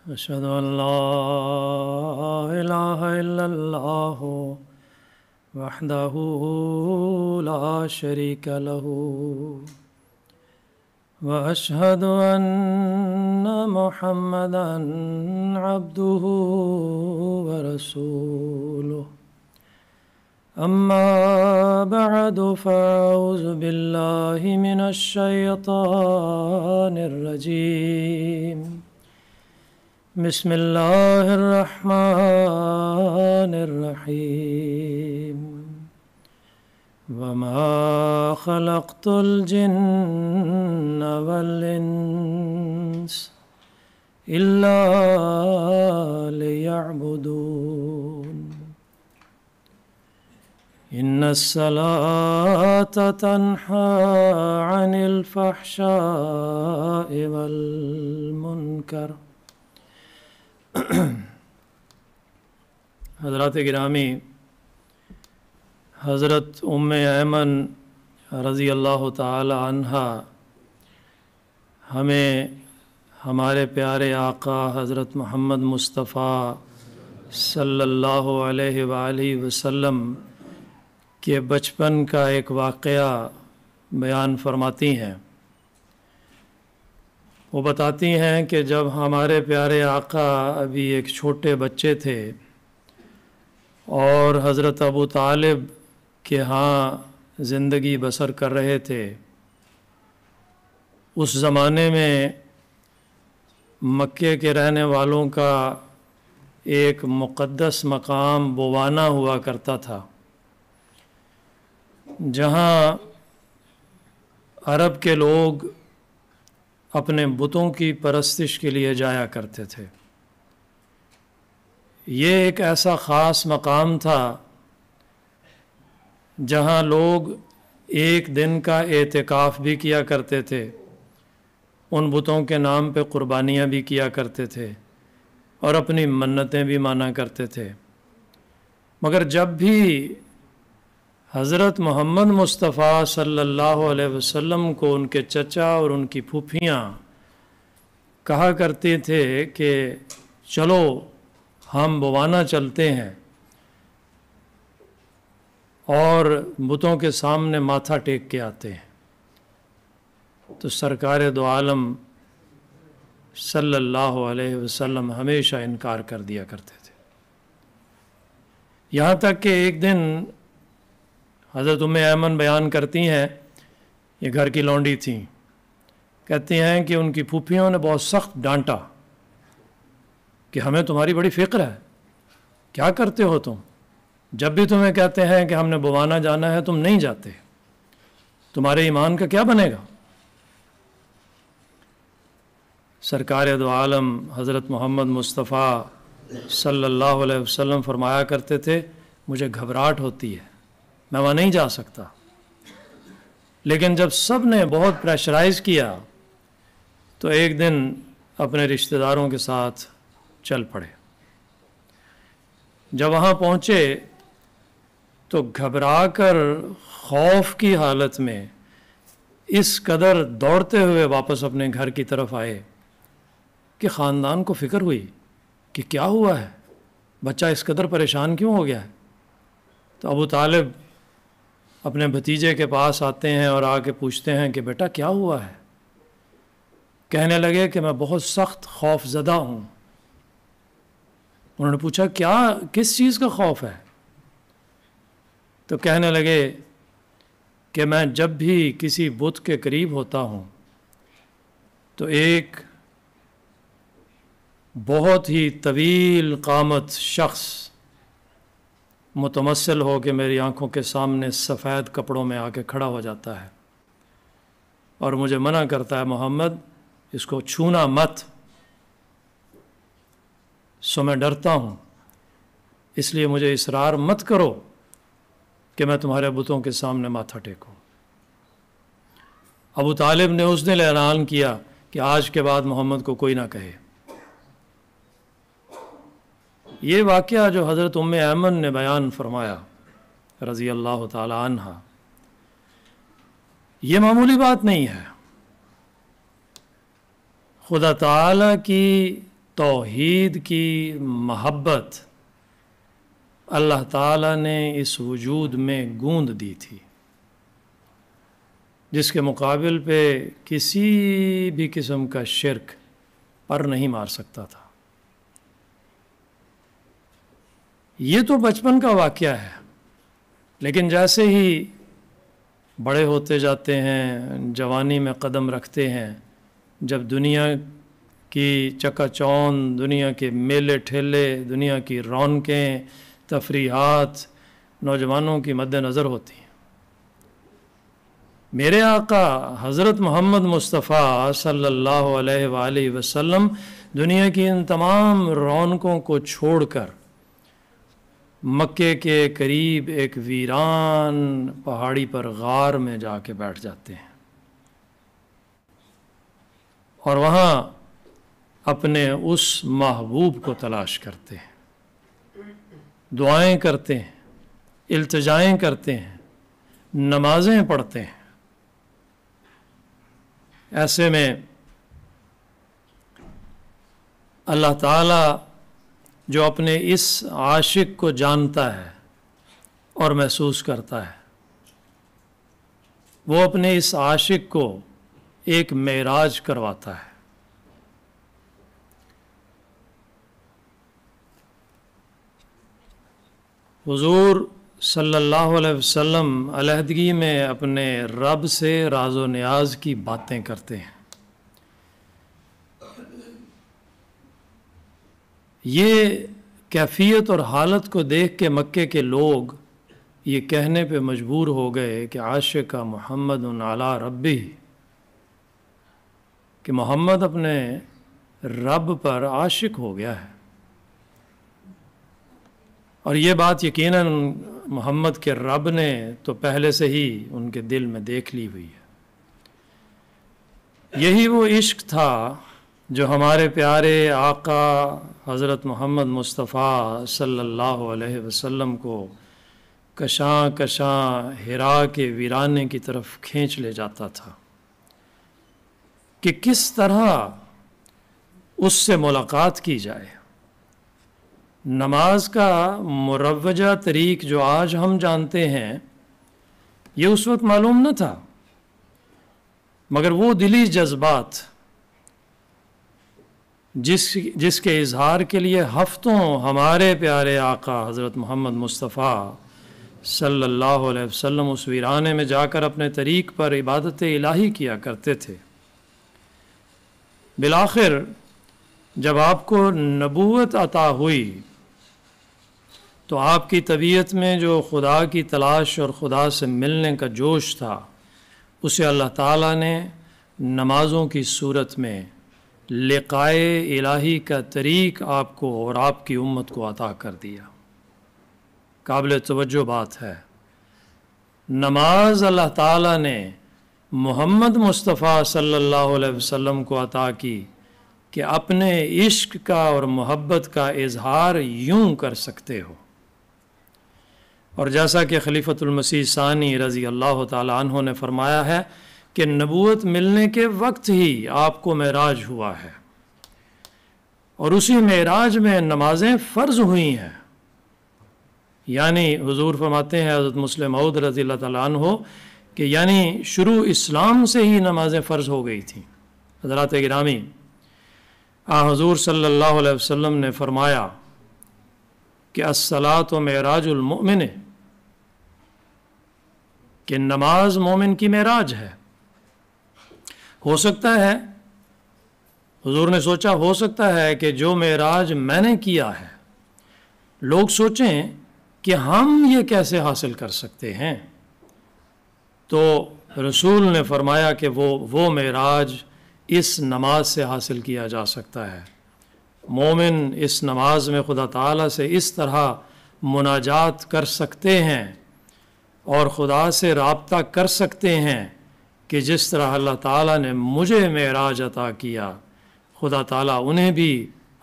أشهد أن لا إله إلا الله وحده لا شريك له وأشهد أن محمدا عبده ورسوله أما بعد فأعوذ بالله من الشيطان الرجيم بسم الله الرحمن الرحيم وما خلقت الجن والإنس إلا ليعبدون إن الصلاة تنهى عن الفحشاء والمنكر حضرات گرامی، حضرت ایمن رضی اللہ تعالی عنہا ہمیں ہمارے پیارے آقا حضرت محمد مصطفیٰ صلی اللہ علیہ وآلہ وسلم کے بچپن کا ایک واقعہ بیان فرماتی ہیں۔ وہ بتاتی ہیں کہ جب ہمارے پیارے آقا ابھی ایک چھوٹے بچے تھے اور حضرت ابو طالب کے ہاں زندگی بسر کر رہے تھے، اس زمانے میں مکے کے رہنے والوں کا ایک مقدس مقام بوانا ہوا کرتا تھا، جہاں عرب کے لوگ اپنے بتوں کی پرستش کے لیے جایا کرتے تھے۔ یہ ایک ایسا خاص مقام تھا جہاں لوگ ایک دن کا اعتکاف بھی کیا کرتے تھے، ان بتوں کے نام پہ قربانیاں بھی کیا کرتے تھے اور اپنی منتیں بھی مانا کرتے تھے۔ مگر جب بھی حضرت محمد مصطفیٰ صلی اللہ علیہ وسلم کو ان کے چچا اور ان کی پھوپھیاں کہا کرتے تھے کہ چلو ہم بوانا چلتے ہیں اور بتوں کے سامنے ماتھا ٹیک کے آتے ہیں، تو سرکار دو عالم صلی اللہ علیہ وسلم ہمیشہ انکار کر دیا کرتے تھے۔ یہاں تک کہ ایک دن حضرت ایمن بیان کرتی ہیں، یہ گھر کی لونڈی تھیں، کہتی ہیں کہ ان کی پھوپھیوں نے بہت سخت ڈانٹا کہ ہمیں تمہاری بڑی فکر ہے، کیا کرتے ہو تم؟ جب بھی تمہیں کہتے ہیں کہ ہم نے بوانا جانا ہے تم نہیں جاتے، تمہارے ایمان کا کیا بنے گا؟ سرکار دو عالم حضرت محمد مصطفیٰ صلی اللہ علیہ وسلم فرمایا کرتے تھے مجھے گھبراہٹ ہوتی ہے، میں وہاں نہیں جا سکتا۔ لیکن جب سب نے بہت پریشرائز کیا تو ایک دن اپنے رشتہ داروں کے ساتھ چل پڑے۔ جب وہاں پہنچے تو گھبرا کر خوف کی حالت میں اس قدر دوڑتے ہوئے واپس اپنے گھر کی طرف آئے کہ خاندان کو فکر ہوئی کہ کیا ہوا ہے، بچہ اس قدر پریشان کیوں ہو گیا ہے۔ تو ابو طالب اپنے بھتیجے کے پاس آتے ہیں اور آ کے پوچھتے ہیں کہ بیٹا کیا ہوا ہے؟ کہنے لگے کہ میں بہت سخت خوف زدہ ہوں۔ انہوں نے پوچھا کس چیز کا خوف ہے؟ تو کہنے لگے کہ میں جب بھی کسی بت کے قریب ہوتا ہوں تو ایک بہت ہی طویل قامت شخص متمثل ہو کے میری آنکھوں کے سامنے سفید کپڑوں میں آ کے کھڑا ہو جاتا ہے اور مجھے منع کرتا ہے محمد اس کو چھونا مت، سو میں ڈرتا ہوں، اس لیے مجھے اصرار مت کرو کہ میں تمہارے بتوں کے سامنے ماتھا ٹیکوں۔ ابو طالب نے اس دن اعلان کیا کہ آج کے بعد محمد کو کوئی نہ کہے۔ یہ واقعہ جو حضرت ایمن نے بیان فرمایا رضی اللہ تعالی عنہ، یہ معمولی بات نہیں ہے۔ خدا تعالیٰ کی توحید کی محبت اللہ تعالیٰ نے اس وجود میں گوند دی تھی، جس کے مقابل پہ کسی بھی قسم کا شرک پر نہیں مار سکتا تھا۔ یہ تو بچپن کا واقعہ ہے، لیکن جیسے ہی بڑے ہوتے جاتے ہیں، جوانی میں قدم رکھتے ہیں، جب دنیا کی چکا چوند، دنیا کے میلے ٹھیلے، دنیا کی رونقیں، تفریحات نوجوانوں کی مد نظر ہوتی ہیں، میرے آقا حضرت محمد مصطفیٰ صلی اللہ علیہ وآلہ وسلم دنیا کی ان تمام رونقوں کو چھوڑ کر مکے کے قریب ایک ویران پہاڑی پر غار میں جا کے بیٹھ جاتے ہیں، اور وہاں اپنے اس محبوب کو تلاش کرتے ہیں، دعائیں کرتے ہیں، التجائیں کرتے ہیں، نمازیں پڑھتے ہیں۔ ایسے میں اللہ تعالیٰ جو اپنے اس عاشق کو جانتا ہے اور محسوس کرتا ہے، وہ اپنے اس عاشق کو ایک معراج کرواتا ہے۔ حضور صلی اللہ علیہ وسلم علیحدگی میں اپنے رب سے راز و نیاز کی باتیں کرتے ہیں۔ یہ کیفیت اور حالت کو دیکھ کے مکے کے لوگ یہ کہنے پہ مجبور ہو گئے کہ عاشق محمد علی ربی، کہ محمد اپنے رب پر عاشق ہو گیا ہے۔ اور یہ بات یقیناً محمد کے رب نے تو پہلے سے ہی ان کے دل میں دیکھ لی ہوئی ہے۔ یہی وہ عشق تھا جو ہمارے پیارے آقا حضرت محمد مصطفیٰ صلی اللہ علیہ وسلم کو کشاں کشاں حرا کے ویرانے کی طرف کھینچ لے جاتا تھا، کہ کس طرح اس سے ملاقات کی جائے۔ نماز کا مروجہ طریق جو آج ہم جانتے ہیں، یہ اس وقت معلوم نہ تھا، مگر وہ دلی جذبات جس کے اظہار کے لیے ہفتوں ہمارے پیارے آقا حضرت محمد مصطفیٰ صلی اللہ علیہ وسلم اس ویرانے میں جا کر اپنے طریق پر عبادت الہی کیا کرتے تھے، بالآخر جب آپ کو نبوت عطا ہوئی تو آپ کی طبیعت میں جو خدا کی تلاش اور خدا سے ملنے کا جوش تھا، اسے اللہ تعالیٰ نے نمازوں کی صورت میں لقائے الہی کا طریق آپ کو اور آپ کی امت کو عطا کر دیا۔ قابل توجہ بات ہے، نماز اللہ تعالیٰ نے محمد مصطفیٰ صلی اللہ علیہ وسلم کو عطا کی کہ اپنے عشق کا اور محبت کا اظہار یوں کر سکتے ہو۔ اور جیسا کہ خلیفۃ المسیح ثانی رضی اللہ تعالی عنہ نے فرمایا ہے کہ نبوت ملنے کے وقت ہی آپ کو معراج ہوا ہے، اور اسی معراج میں نمازیں فرض ہوئی ہیں۔ یعنی حضور فرماتے ہیں حضرت مسلم موعود رضی اللہ تعالیٰ عنہ کہ یعنی شروع اسلام سے ہی نمازیں فرض ہو گئی تھیں۔ حضرات گرامی، حضور صلی اللہ علیہ وسلم نے فرمایا کہ الصلاۃ معراج المؤمن، کہ نماز مومن کی معراج ہے۔ ہو سکتا ہے، حضور نے سوچا، ہو سکتا ہے کہ جو معراج میں نے کیا ہے لوگ سوچیں کہ ہم یہ کیسے حاصل کر سکتے ہیں، تو رسول نے فرمایا کہ وہ معراج اس نماز سے حاصل کیا جا سکتا ہے۔ مومن اس نماز میں خدا تعالیٰ سے اس طرح مناجات کر سکتے ہیں اور خدا سے رابطہ کر سکتے ہیں کہ جس طرح اللہ تعالیٰ نے مجھے معراج عطا کیا، خدا تعالیٰ انہیں بھی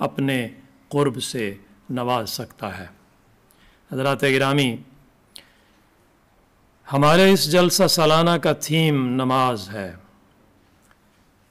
اپنے قرب سے نواز سکتا ہے۔ حضرات گرامی، ہمارے اس جلسہ سالانہ کا تھیم نماز ہے،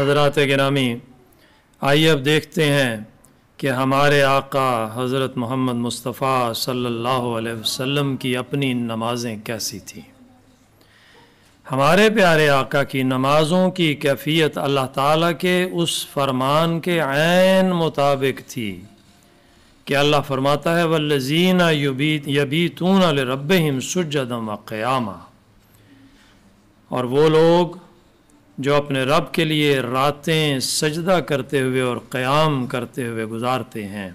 حضرات گرامی، آئیے اب دیکھتے ہیں کہ ہمارے آقا حضرت محمد مصطفیٰ صلی اللہ علیہ وسلم کی اپنی نمازیں کیسی تھیں۔ ہمارے پیارے آقا کی نمازوں کی کیفیت اللہ تعالیٰ کے اس فرمان کے عین مطابق تھی کہ اللہ فرماتا ہے والذین یبیتون لربہم سجدا وقیاما، اور وہ لوگ جو اپنے رب کے لیے راتیں سجدہ کرتے ہوئے اور قیام کرتے ہوئے گزارتے ہیں۔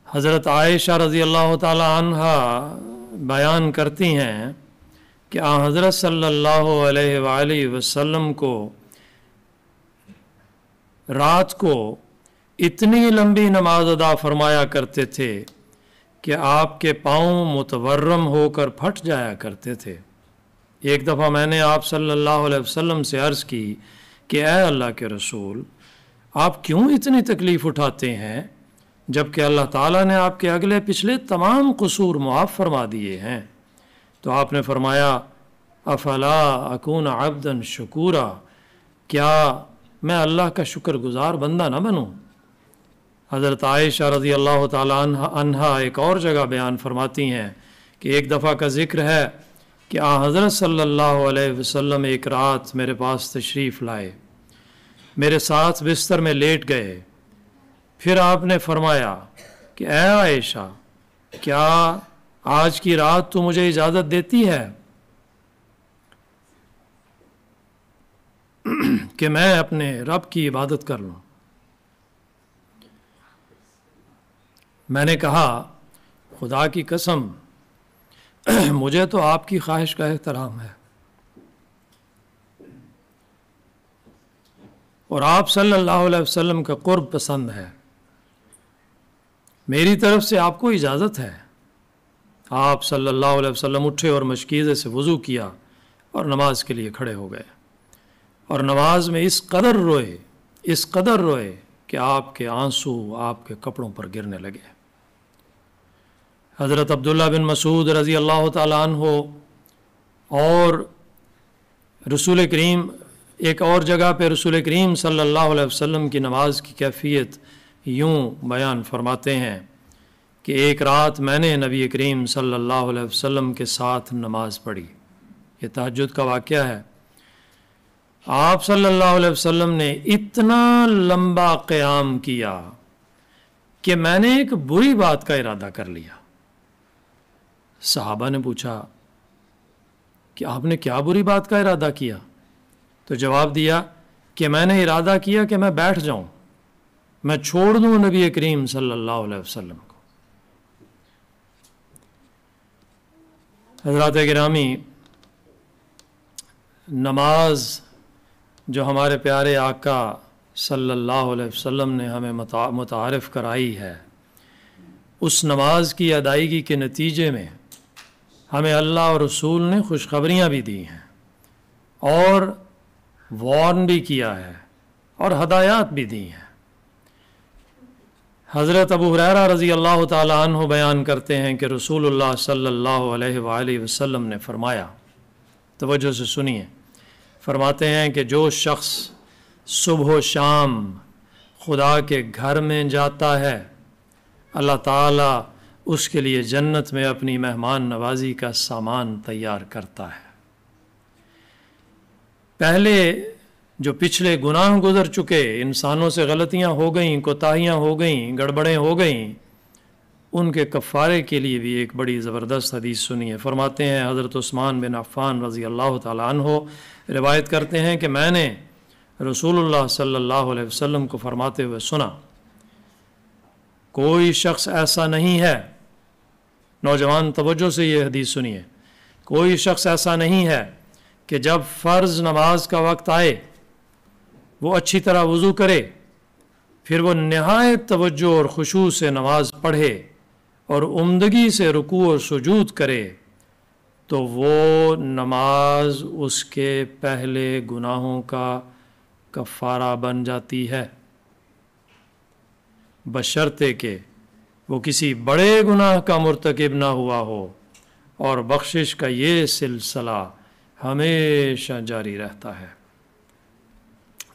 حضرت عائشہ رضی اللہ تعالی عنہا بیان کرتی ہیں کہ حضرت صلی اللہ علیہ وآلہ وسلم کو رات کو اتنی لمبی نماز ادا فرمایا کرتے تھے کہ آپ کے پاؤں متورم ہو کر پھٹ جایا کرتے تھے۔ ایک دفعہ میں نے آپ صلی اللہ علیہ وسلم سے عرض کی کہ اے اللہ کے رسول، آپ کیوں اتنی تکلیف اٹھاتے ہیں جبکہ اللہ تعالیٰ نے آپ کے اگلے پچھلے تمام قصور معاف فرما دیے ہیں؟ تو آپ نے فرمایا افلا اکون عبدا شکورا، کیا میں اللہ کا شکر گزار بندہ نہ بنوں؟ حضرت عائشہ رضی اللہ تعالیٰ عنہا ایک اور جگہ بیان فرماتی ہیں کہ ایک دفعہ کا ذکر ہے کہ حضرت صلی اللہ علیہ وسلم ایک رات میرے پاس تشریف لائے، میرے ساتھ بستر میں لیٹ گئے، پھر آپ نے فرمایا کہ اے عائشہ، کیا آج کی رات تو مجھے اجازت دیتی ہے کہ میں اپنے رب کی عبادت کر لوں؟ میں نے کہا خدا کی قسم مجھے تو آپ کی خواہش کا احترام ہے، اور آپ صلی اللہ علیہ وسلم کا قرب پسند ہے، میری طرف سے آپ کو اجازت ہے۔ آپ صلی اللہ علیہ وسلم اٹھے اور مشکیزے سے وضو کیا اور نماز کے لیے کھڑے ہو گئے، اور نماز میں اس قدر روئے کہ آپ کے آنسو آپ کے کپڑوں پر گرنے لگے۔ حضرت عبداللہ بن مسعود رضی اللہ تعالیٰ عنہ اور رسول کریم ایک اور جگہ پہ رسول کریم صلی اللہ علیہ وسلم کی نماز کی کیفیت یوں بیان فرماتے ہیں کہ ایک رات میں نے نبی کریم صلی اللہ علیہ وسلم کے ساتھ نماز پڑھی۔ یہ تہجد کا واقعہ ہے۔ آپ صلی اللہ علیہ وسلم نے اتنا لمبا قیام کیا کہ میں نے ایک بری بات کا ارادہ کر لیا۔ صحابہ نے پوچھا کہ آپ نے کیا بری بات کا ارادہ کیا؟ تو جواب دیا کہ میں نے ارادہ کیا کہ میں بیٹھ جاؤں، میں چھوڑ دوں نبی کریم صلی اللہ علیہ وسلم کو۔ حضرات گرامی، نماز جو ہمارے پیارے آقا صلی اللہ علیہ وسلم نے ہمیں متعارف کرائی ہے، اس نماز کی ادائیگی کے نتیجے میں ہمیں اللہ اور رسول نے خوشخبریاں بھی دی ہیں اور وارن بھی کیا ہے اور ہدایات بھی دی ہیں۔ حضرت ابو ہریرہ رضی اللہ تعالی عنہ بیان کرتے ہیں کہ رسول اللہ صلی اللہ علیہ وآلہ وسلم نے فرمایا، توجہ سے سنیے، فرماتے ہیں کہ جو شخص صبح و شام خدا کے گھر میں جاتا ہے، اللہ تعالیٰ اس کے لیے جنت میں اپنی مہمان نوازی کا سامان تیار کرتا ہے۔ پہلے جو پچھلے گناہ گزر چکے، انسانوں سے غلطیاں ہو گئیں، کوتاہیاں ہو گئیں، گڑبڑیں ہو گئیں، ان کے کفارے کے لیے بھی ایک بڑی زبردست حدیث سنی ہے۔ فرماتے ہیں حضرت عثمان بن عفان رضی اللہ تعالیٰ عنہ روایت کرتے ہیں کہ میں نے رسول اللہ صلی اللہ علیہ وسلم کو فرماتے ہوئے سنا، کوئی شخص ایسا نہیں ہے، نوجوان توجہ سے یہ حدیث سنیے، کوئی شخص ایسا نہیں ہے کہ جب فرض نماز کا وقت آئے وہ اچھی طرح وضو کرے، پھر وہ نہایت توجہ اور خشوع سے نماز پڑھے اور عمدگی سے رکوع اور سجود کرے، تو وہ نماز اس کے پہلے گناہوں کا کفارہ بن جاتی ہے، بشرطے کہ وہ کسی بڑے گناہ کا مرتکب نہ ہوا ہو، اور بخشش کا یہ سلسلہ ہمیشہ جاری رہتا ہے۔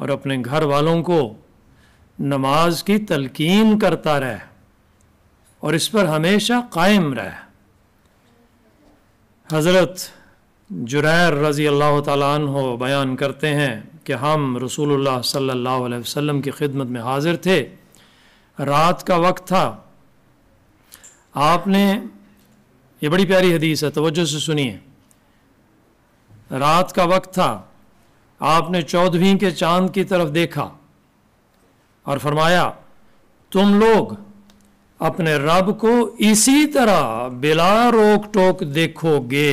اور اپنے گھر والوں کو نماز کی تلقین کرتا رہے اور اس پر ہمیشہ قائم رہے۔ حضرت جریر رضی اللہ تعالیٰ عنہ بیان کرتے ہیں کہ ہم رسول اللہ صلی اللہ علیہ وسلم کی خدمت میں حاضر تھے، رات کا وقت تھا، آپ نے، یہ بڑی پیاری حدیث ہے، توجہ سے سنیے، رات کا وقت تھا، آپ نے 14ویں کے چاند کی طرف دیکھا اور فرمایا تم لوگ اپنے رب کو اسی طرح بلا روک ٹوک دیکھو گے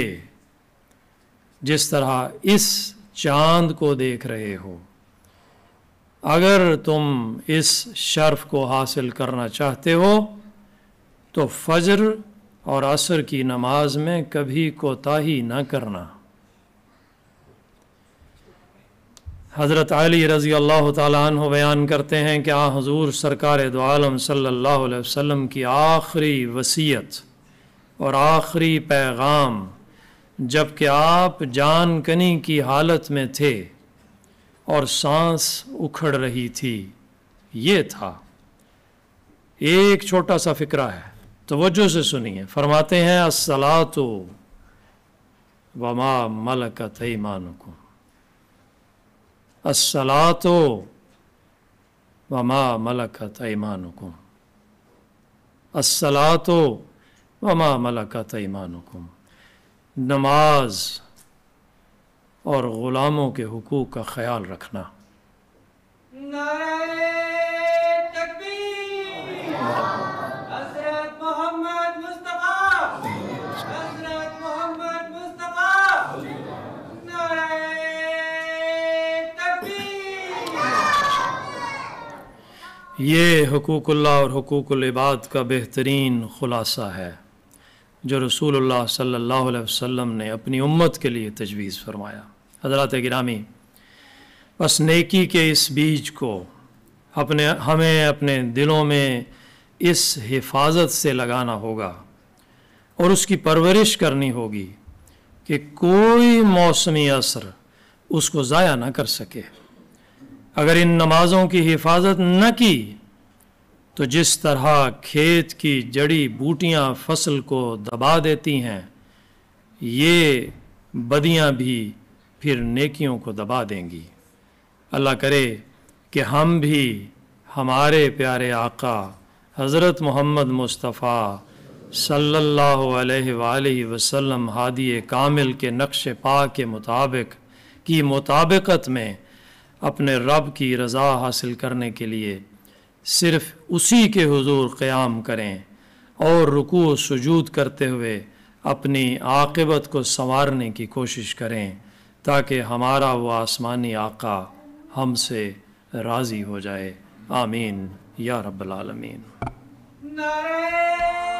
جس طرح اس چاند کو دیکھ رہے ہو۔ اگر تم اس شرف کو حاصل کرنا چاہتے ہو تو فجر اور عصر کی نماز میں کبھی کوتاہی نہ کرنا۔ حضرت علی رضی اللہ تعالیٰ عنہ بیان کرتے ہیں کہ حضور سرکار دو عالم صلی اللہ علیہ وسلم کی آخری وصیت اور آخری پیغام جب کہ آپ جان کنی کی حالت میں تھے اور سانس اکھڑ رہی تھی یہ تھا۔ ایک چھوٹا سا فقرہ ہے، توجہ سے سنیے، فرماتے ہیں الصلاۃ وما ملکت ایمانکم، الصلاۃ وما ملکت ایمانکم، الصلاۃ وما ملکت ایمانکم، نماز اور غلاموں کے حقوق کا خیال رکھنا۔ نعرہ تکبیر، حضرت محمد مصطفیٰ، حضرت محمد مصطفیٰ، نعرہ تکبیر۔ یہ حقوق اللہ اور حقوق العباد کا بہترین خلاصہ ہے جو رسول اللہ صلی اللہ علیہ وسلم نے اپنی امت کے لیے تجویز فرمایا۔ حضرات گرامی، بس نیکی کے اس بیج کو ہمیں اپنے دلوں میں اس حفاظت سے لگانا ہوگا اور اس کی پرورش کرنی ہوگی کہ کوئی موسمی اثر اس کو ضائع نہ کر سکے۔ اگر ان نمازوں کی حفاظت نہ کی تو جس طرح کھیت کی جڑی بوٹیاں فصل کو دبا دیتی ہیں، یہ بدیاں بھی پھر نیکیوں کو دبا دیں گی۔ اللہ کرے کہ ہم بھی ہمارے پیارے آقا حضرت محمد مصطفیٰ صلی اللہ علیہ وآلہ وسلم ہادی کامل کے نقش پا کے مطابقت میں اپنے رب کی رضا حاصل کرنے کے لیے صرف اسی کے حضور قیام کریں اور رکوع و سجود کرتے ہوئے اپنی عاقبت کو سنوارنے کی کوشش کریں تاکہ ہمارا وہ آسمانی آقا ہم سے راضی ہو جائے۔ آمین یا رب العالمین۔ نعرہ